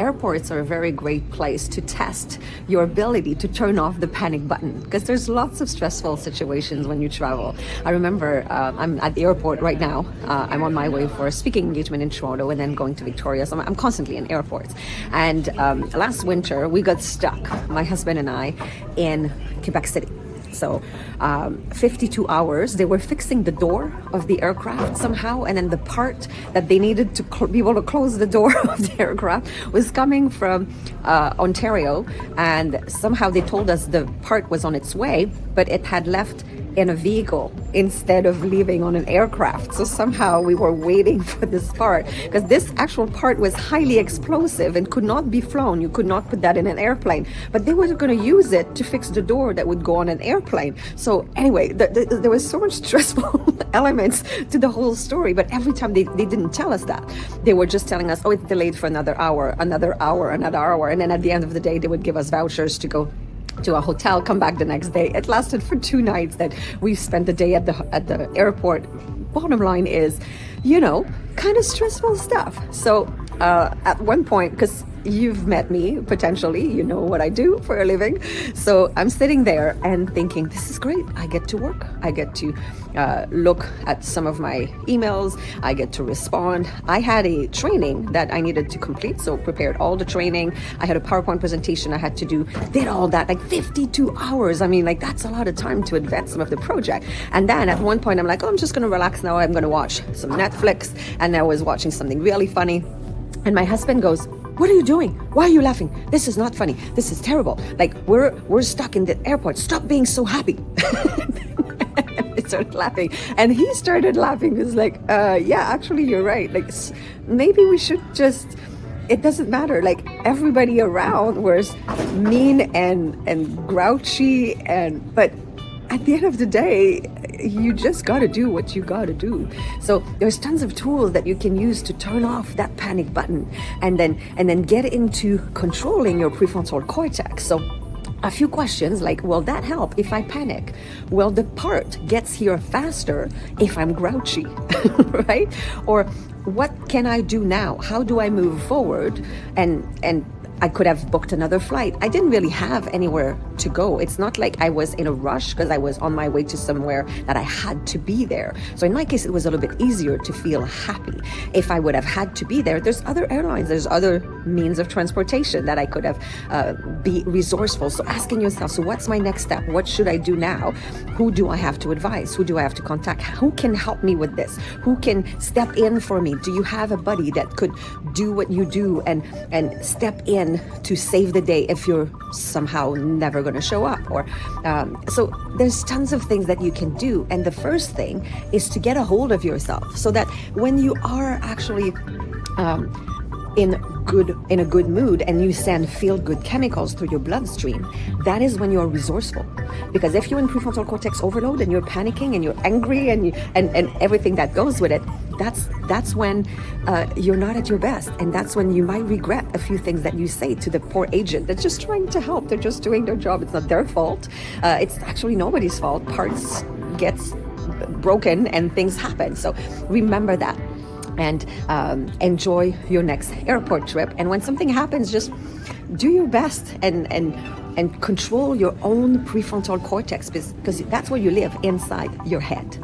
airports are a very great place to test your ability to turn off the panic button, because there's lots of stressful situations when you travel. I remember I'm at the airport right now. I'm on my way for a speaking engagement in Toronto and then going to Victoria. So I'm constantly in airports. And last winter, we got stuck, my husband and I, in Quebec City. So 52 hours, they were fixing the door of the aircraft somehow, and then the part that they needed to be able to close the door of the aircraft was coming from Ontario, and somehow they told us the part was on its way, but it had left in a vehicle instead of leaving on an aircraft. So somehow we were waiting for this part, because this actual part was highly explosive and could not be flown. You could not put that in an airplane, but they were going to use it to fix the door that would go on an airplane. So anyway, there was so much stressful elements to the whole story, but every time they didn't tell us that. They were just telling us, oh, it's delayed for another hour, and then at the end of the day they would give us vouchers to go to a hotel, come back the next day. It lasted for 2 nights that we spent the day at the airport. Bottom line is, kind of stressful stuff. So at one point, because you've met me potentially, you know what I do for a living. So I'm sitting there and thinking, this is great. I get to work. I get to look at some of my emails. I get to respond. I had a training that I needed to complete, so prepared all the training. I had a PowerPoint presentation I had to do, did all that, like 52 hours. I mean, like, that's a lot of time to advance some of the project. And then at one point I'm like, oh, I'm just going to relax now. I'm going to watch some Netflix. And I was watching something really funny. And my husband goes, what are you doing? Why are you laughing? This is not funny. This is terrible. Like, we're stuck in the airport. Stop being so happy. I started laughing. And he started laughing. He was like, yeah, actually, you're right. Like, maybe we should just, it doesn't matter. Like, everybody around was mean and grouchy, but at the end of the day, you just got to do what you got to do. So there's tons of tools that you can use to turn off that panic button and then get into controlling your prefrontal cortex. So a few questions like, will that help if I panic? Well, the part gets here faster if I'm grouchy, right? Or what can I do now? How do I move forward? And I could have booked another flight. I didn't really have anywhere to go. It's not like I was in a rush because I was on my way to somewhere that I had to be there. So in my case, it was a little bit easier to feel happy. If I would have had to be there, there's other airlines, there's other means of transportation that I could have be resourceful. So asking yourself, so what's my next step? What should I do now? Who do I have to advise? Who do I have to contact? Who can help me with this? Who can step in for me? Do you have a buddy that could do what you do and step in to save the day if you're somehow never going to show up? Or so there's tons of things that you can do, and the first thing is to get a hold of yourself, so that when you are actually in a good mood and you send feel-good chemicals through your bloodstream, that is when you're resourceful. Because if you're in prefrontal cortex overload and you're panicking and you're angry and everything that goes with it, that's when you're not at your best, and that's when you might regret a few things that you say to the poor agent that's just trying to help. They're just doing their job. It's not their fault. It's actually nobody's fault. Parts gets broken and things happen. So remember that. And enjoy your next airport trip. And when something happens, just do your best and control your own prefrontal cortex, because that's where you live, inside your head.